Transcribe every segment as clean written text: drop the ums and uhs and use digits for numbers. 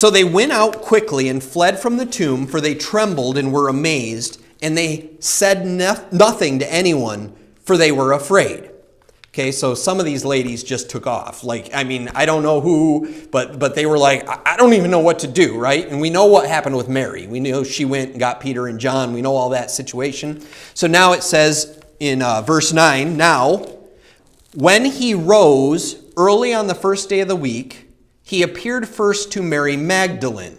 So they went out quickly and fled from the tomb, for they trembled and were amazed, and they said nothing to anyone, for they were afraid. Okay, so some of these ladies just took off. I don't know who, but they were like, I don't even know what to do, right? And we know what happened with Mary. We know she went and got Peter and John. We know all that situation. So now it says in verse 9, now, when he rose early on the first day of the week, he appeared first to Mary Magdalene.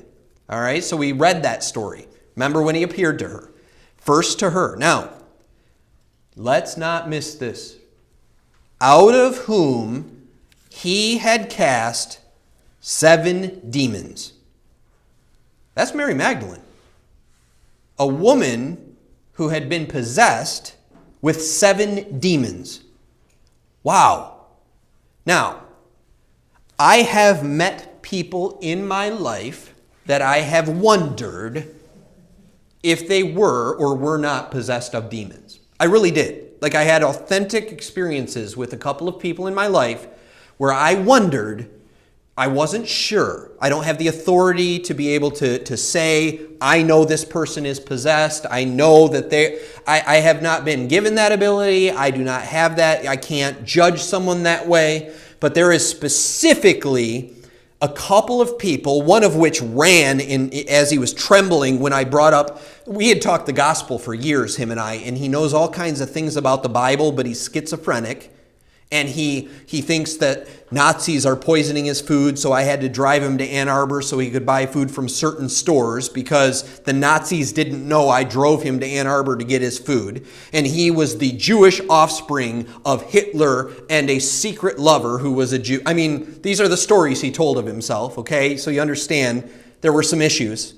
All right, so we read that story. Remember when he appeared to her? First to her. Now, let's not miss this. Out of whom he had cast 7 demons. That's Mary Magdalene. A woman who had been possessed with 7 demons. Wow. Now, I have met people in my life that I have wondered if they were or were not possessed of demons. I really did. I had authentic experiences with a couple of people in my life where I wondered, I wasn't sure. I don't have the authority to be able to say, I know this person is possessed. I know that I have not been given that ability. I do not have that. I can't judge someone that way. But there is specifically a couple of people, one of which ran as he was trembling when I brought up, we had talked the gospel for years, him and I, and he knows all kinds of things about the Bible, but he's schizophrenic. And he thinks that Nazis are poisoning his food, so I had to drive him to Ann Arbor so he could buy food from certain stores because the Nazis didn't know I drove him to Ann Arbor to get his food. And he was the Jewish offspring of Hitler and a secret lover who was a Jew. I mean, these are the stories he told of himself, okay? So you understand there were some issues.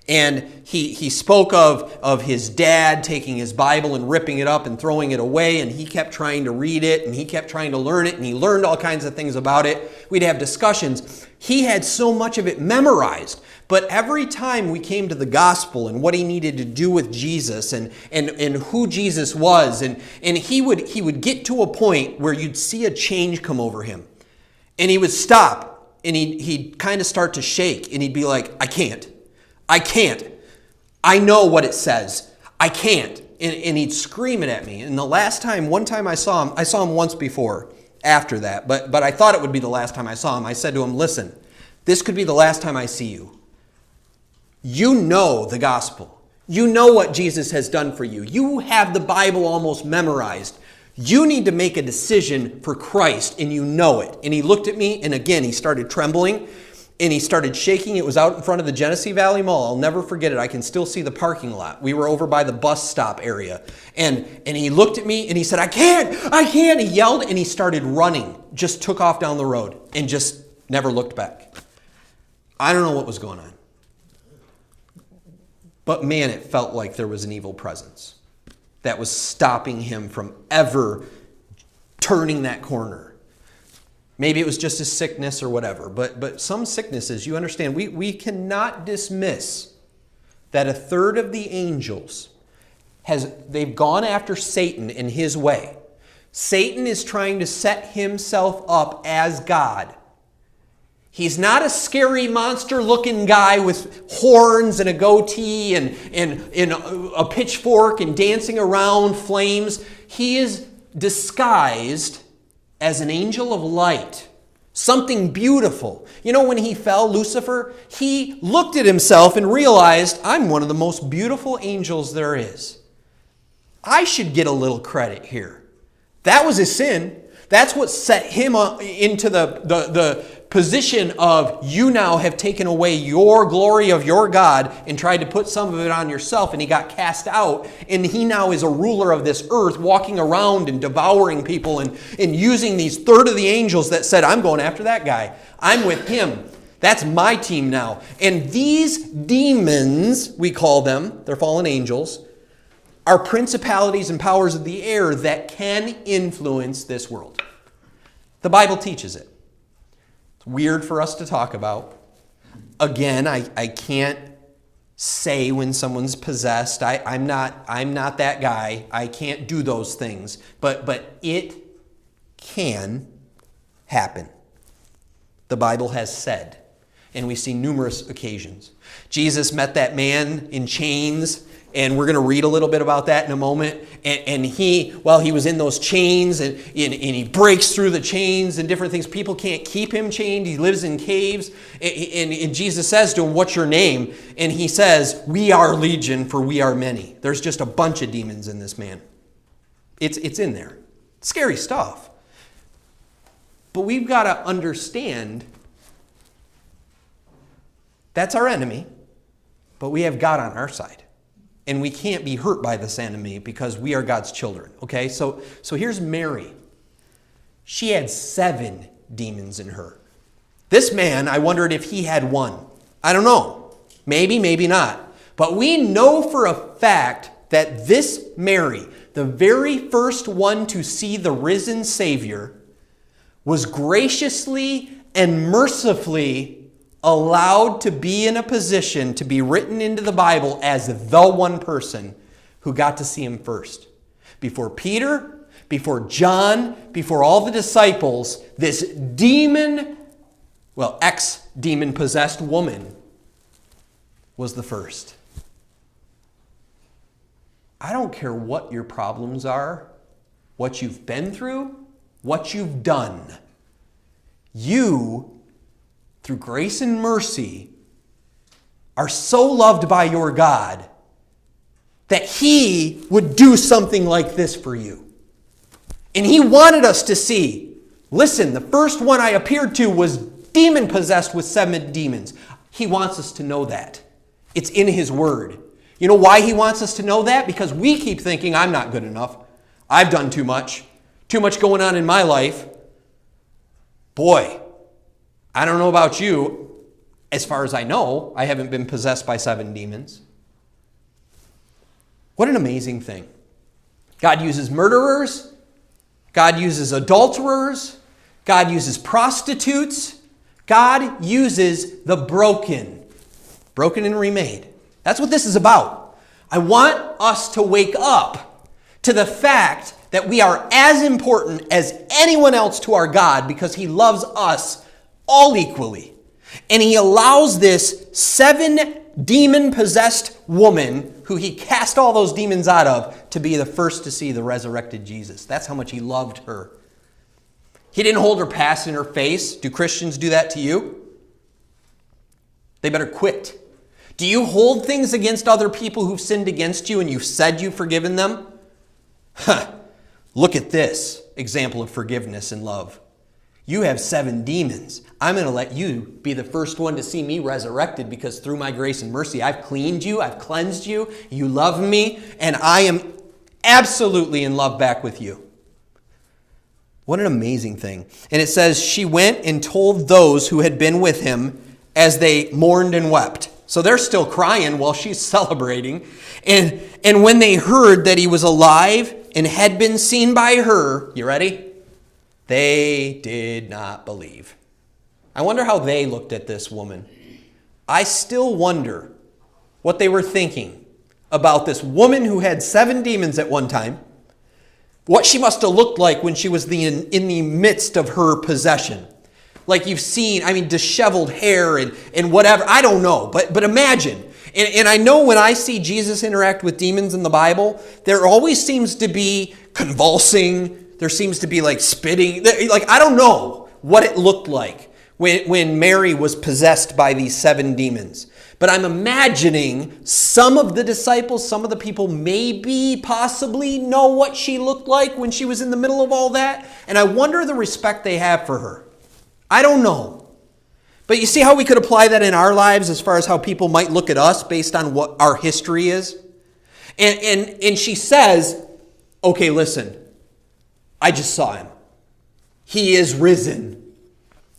And he spoke of his dad taking his Bible and ripping it up and throwing it away, and he kept trying to read it, and he kept trying to learn it, and he learned all kinds of things about it. We'd have discussions. He had so much of it memorized, but every time we came to the gospel and what he needed to do with Jesus and who Jesus was, and he would get to a point where you'd see a change come over him, and he would stop, and he'd kind of start to shake, and he'd be like, I can't. I know what it says. I can't. And he'd scream it at me. And one time I saw him once before after that, but I thought it would be the last time I saw him. I said to him, listen, this could be the last time I see you. You know the gospel. You know what Jesus has done for you. You have the Bible almost memorized. You need to make a decision for Christ, and you know it. And he looked at me, and again, he started trembling. And he started shaking. It was out in front of the Genesee Valley Mall. I'll never forget it. I can still see the parking lot. We were over by the bus stop area. And he looked at me and he said, I can't. He yelled and he started running. Just took off down the road and just never looked back. I don't know what was going on. But man, it felt like there was an evil presence that was stopping him from ever turning that corner. Maybe it was just a sickness or whatever, but some sicknesses, you understand, we cannot dismiss that a third of the angels they've gone after Satan in his way. Satan is trying to set himself up as God. He's not a scary monster-looking guy with horns and a goatee and a pitchfork and dancing around flames. He is disguised as an angel of light, something beautiful. You know, when he fell, Lucifer, he looked at himself and realized, I'm one of the most beautiful angels there is. I should get a little credit here. That was his sin. That's what set him into the position of, you now have taken away your glory of your God and tried to put some of it on yourself, and he got cast out, and he now is a ruler of this earth, walking around and devouring people and using these third of the angels that said, I'm going after that guy. I'm with him. That's my team now. And these demons, we call them, they're fallen angels, are principalities and powers of the air that can influence this world. The Bible teaches it. It's weird for us to talk about. Again, I can't say when someone's possessed. I'm not that guy. I can't do those things. But it can happen. The Bible has said. And we see numerous occasions. Jesus met that man in chains, and we're going to read a little bit about that in a moment. And while he was in those chains, and he breaks through the chains and different things, people can't keep him chained. He lives in caves. And Jesus says to him, "What's your name?" And he says, "We are legion, for we are many." There's just a bunch of demons in this man. It's in there. Scary stuff. But we've got to understand that's our enemy, but we have God on our side. And we can't be hurt by this enemy because we are God's children. Okay, so here's Mary. She had 7 demons in her. This man, I wondered if he had 1. I don't know. Maybe, maybe not. But we know for a fact that this Mary, the very first one to see the risen Savior, was graciously and mercifully allowed to be in a position to be written into the Bible as the one person who got to see him first. Before Peter, before John, before all the disciples, this ex-demon possessed woman was the first. I don't care what your problems are, what you've been through, what you've done. You, through grace and mercy, are so loved by your God that He would do something like this for you. And He wanted us to see, listen, the first one I appeared to was demon-possessed with 7 demons. He wants us to know that. It's in His Word. You know why He wants us to know that? Because we keep thinking, I'm not good enough. I've done too much going on in my life. Boy, I don't know about you. As far as I know, I haven't been possessed by 7 demons. What an amazing thing. God uses murderers. God uses adulterers. God uses prostitutes. God uses the broken and remade. That's what this is about. I want us to wake up to the fact that we are as important as anyone else to our God because He loves us all equally. And He allows this 7 demon-possessed woman who He cast all those demons out of to be the first to see the resurrected Jesus. That's how much He loved her. He didn't hold her past in her face. Do Christians do that to you? They better quit. Do you hold things against other people who've sinned against you and you've said you've forgiven them? Look at this example of forgiveness and love. You have 7 demons. I'm going to let you be the first one to see me resurrected because through my grace and mercy, I've cleaned you, I've cleansed you, you love me, and I am absolutely in love back with you. What an amazing thing. And it says, she went and told those who had been with him as they mourned and wept. So they're still crying while she's celebrating. And when they heard that he was alive and had been seen by her, you ready? They did not believe. I wonder how they looked at this woman. I still wonder what they were thinking about this woman who had 7 demons at one time, what she must have looked like when she was in the midst of her possession. Like you've seen, disheveled hair and whatever. I don't know, but imagine. And I know when I see Jesus interact with demons in the Bible, there always seems to be convulsing. There seems to be like spitting. Like I don't know what it looked like when Mary was possessed by these 7 demons. But I'm imagining some of the disciples, some of the people maybe possibly know what she looked like when she was in the middle of all that. And I wonder the respect they have for her. I don't know. But you see how we could apply that in our lives as far as how people might look at us based on what our history is? And she says, okay, listen, I just saw him. He is risen.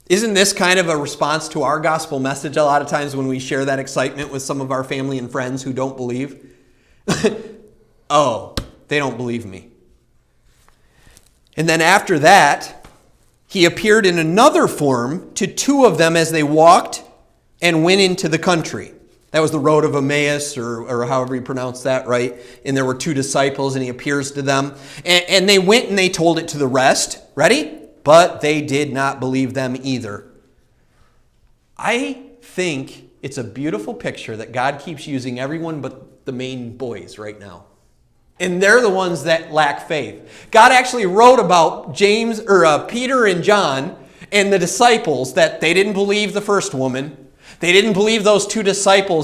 Isn't this kind of a response to our gospel message a lot of times when we share that excitement with some of our family and friends who don't believe? Oh, they don't believe me. And then after that, he appeared in another form to 2 of them as they walked and went into the country. That was the road of Emmaus, or however you pronounce that, right? And there were 2 disciples, and he appears to them. And they went and they told it to the rest. Ready? But they did not believe them either. I think it's a beautiful picture that God keeps using everyone but the main boys right now. And they're the ones that lack faith. God actually wrote about Peter and John and the disciples that they didn't believe the first woman. They didn't believe those two disciples